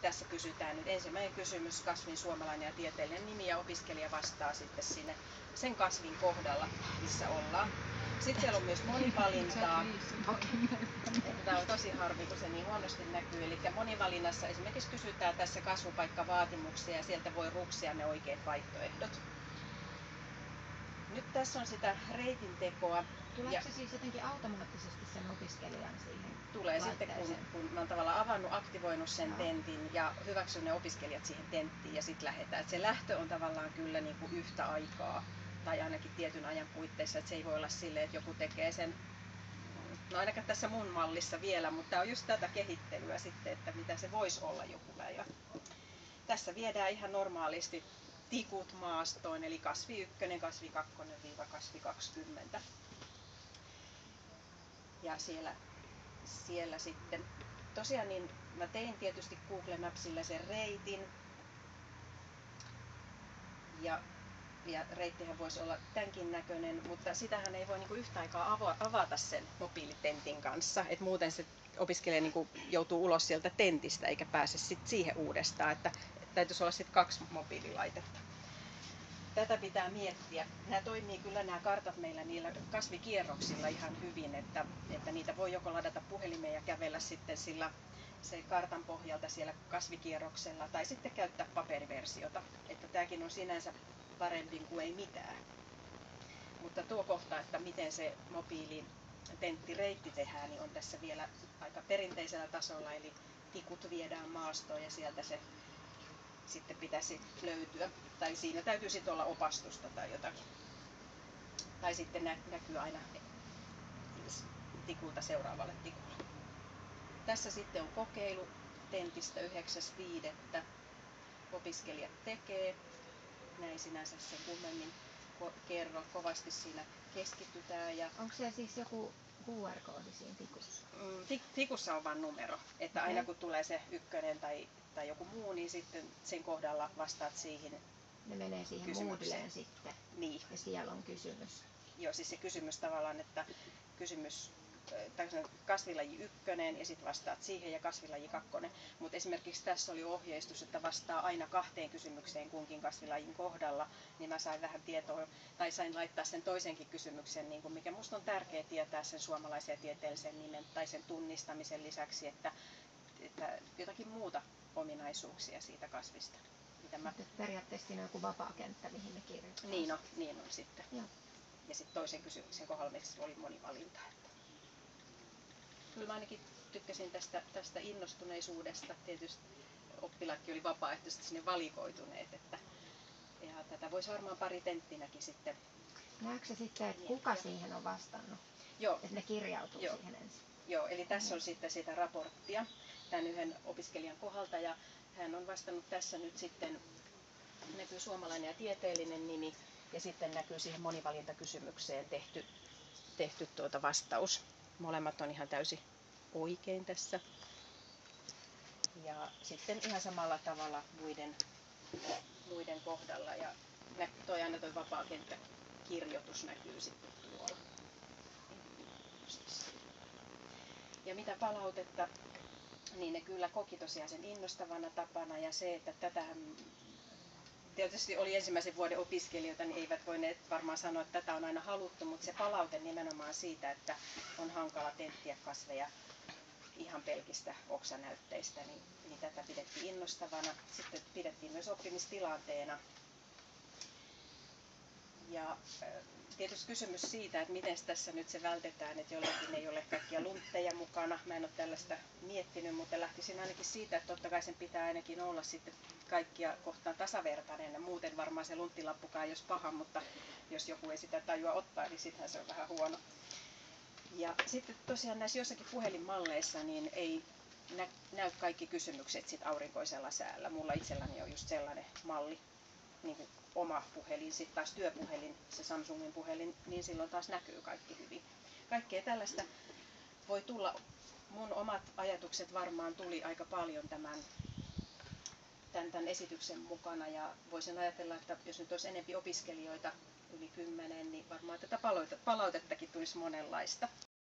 tässä kysytään nyt ensimmäinen kysymys, kasvin suomalainen ja tieteellinen nimi, ja opiskelija vastaa sitten sinne sen kasvin kohdalla, missä ollaan. Sitten siellä on myös monivalintaa. Tämä on tosi harmi, kun se niin huonosti näkyy. Eli monivalinnassa esimerkiksi kysytään tässä kasvupaikkavaatimuksia ja sieltä voi ruksia ne oikeat vaihtoehdot. Nyt tässä on sitä reitin tekoa. Tuleeko se siis jotenkin automaattisesti sen opiskelijan siihen Tulee sitten, kun mä oon tavallaan aktivoinut sen tentin ja hyväksyn ne opiskelijat siihen tenttiin ja sitten lähdetään. Et se lähtö on tavallaan kyllä niin kuin yhtä aikaa tai ainakin tietyn ajan puitteissa, että se ei voi olla silleen, että joku tekee sen, no ainakaan tässä mun mallissa vielä, mutta tämä on just tätä kehittelyä sitten, että mitä se voisi olla joku päivä. Tässä viedään ihan normaalisti tikut maastoon, eli kasvi 1, kasvi 2, kasvi 20. Ja siellä sitten, tosiaan niin mä tein tietysti Google Mapsilla sen reitin. Ja reittihän voisi olla tämänkin näköinen, mutta sitähän ei voi niinku yhtä aikaa avata sen mobiilitentin kanssa. Et muuten se opiskelija niinku joutuu ulos sieltä tentistä eikä pääse sit siihen uudestaan. Että täytyisi olla sit 2 mobiililaitetta. Tätä pitää miettiä. Nämä toimii kyllä nämä kartat meillä niillä kasvikierroksilla ihan hyvin, että niitä voi joko ladata puhelimeen ja kävellä sitten se kartan pohjalta siellä kasvikierroksella tai sitten käyttää paperiversiota. Että tämäkin on sinänsä parempi kuin ei mitään. Mutta tuo kohta, että miten se mobiilitenttireitti tehdään, niin on tässä vielä aika perinteisellä tasolla, eli tikut viedään maastoon ja sieltä se sitten pitäisi löytyä. Tai siinä täytyy sitten olla opastusta tai jotakin. Tai sitten näkyy aina tikulta seuraavalle tikulle. Tässä sitten on kokeilu tentistä 9.5. Opiskelijat tekee. Näin sinänsä sen kummemmin kerro. Kovasti siinä keskitytään. Ja onko se siis joku QR-koodi siinä tikussa? Tikussa on vain numero. Että aina kun tulee se 1 tai joku muu, niin sitten sen kohdalla vastaat siihen. Ne menee siihen Moodleen sitten. Niin. Ja siellä on kysymys. Joo, siis se kysymys tavallaan, että kasvilaji 1 ja sitten vastaat siihen ja kasvilaji 2. Mutta esimerkiksi tässä oli ohjeistus, että vastaa aina 2 kysymykseen kunkin kasvilajin kohdalla, niin mä sain vähän tietoa tai sain laittaa sen toisenkin kysymyksen, niin mikä musta on tärkeää tietää sen suomalaisen ja tieteellisen nimen tai sen tunnistamisen lisäksi, että jotakin muuta ominaisuuksia siitä kasvista. Periaatteessa siinä on joku vapaa kenttä, mihin ne kirjoittaa. Niin on sitten. Joo. Ja sitten toisen kysymyksen kohdalla oli monivalinta. Kyllä mä ainakin tykkäsin tästä innostuneisuudesta. Tietysti oppilaatkin oli vapaaehtoisesti sinne valikoituneet. Ja tätä voisi varmaan pari tenttinäkin sitten. Näetkö se sitten, että kuka siihen on vastannut? Joo. Että ne kirjautuu siihen ensin? Joo, eli tässä on sitten sitä raporttia tämän yhden opiskelijan kohdalta. Ja hän on vastannut tässä nyt sitten, näkyy suomalainen ja tieteellinen nimi. Ja sitten näkyy siihen monivalintakysymykseen tehty vastaus. Molemmat on ihan täysin oikein tässä. Ja sitten ihan samalla tavalla muiden kohdalla. Ja aina tuo vapaakenttäkirjoitus näkyy sitten tuolla. Ja mitä palautetta, niin ne kyllä koki tosiaan sen innostavana tapana. Ja se, että tätähän tietysti oli ensimmäisen vuoden opiskelijoita, niin eivät voineet varmaan sanoa, että tätä on aina haluttu, mutta se palaute nimenomaan siitä, että on hankala tenttiä kasveja ihan pelkistä oksanäytteistä, niin tätä pidettiin innostavana. Sitten pidettiin myös oppimistilanteena. Ja tietysti kysymys siitä, että miten tässä nyt se vältetään, että jollakin ei ole kaikkia luntteja mukana. Mä en ole tällaista miettinyt, mutta lähtisin ainakin siitä, että totta kai sen pitää ainakin olla sitten kaikkia kohtaan tasavertainen. Ja muuten varmaan se lunttilappukaan ei olisi paha, mutta jos joku ei sitä tajua ottaa, niin sittenhän se on vähän huono. Ja sitten tosiaan näissä joissakin puhelinmalleissa niin ei näy kaikki kysymykset sit aurinkoisella säällä. Mulla itselläni on just sellainen malli, niin kuin oma puhelin, sitten taas työpuhelin, se Samsungin puhelin, niin silloin taas näkyy kaikki hyvin. Kaikkea tällaista voi tulla. Mun omat ajatukset varmaan tuli aika paljon tämän esityksen mukana ja voisin ajatella, että jos nyt olisi enempi opiskelijoita, yli 10, niin varmaan tätä palautettakin tulisi monenlaista.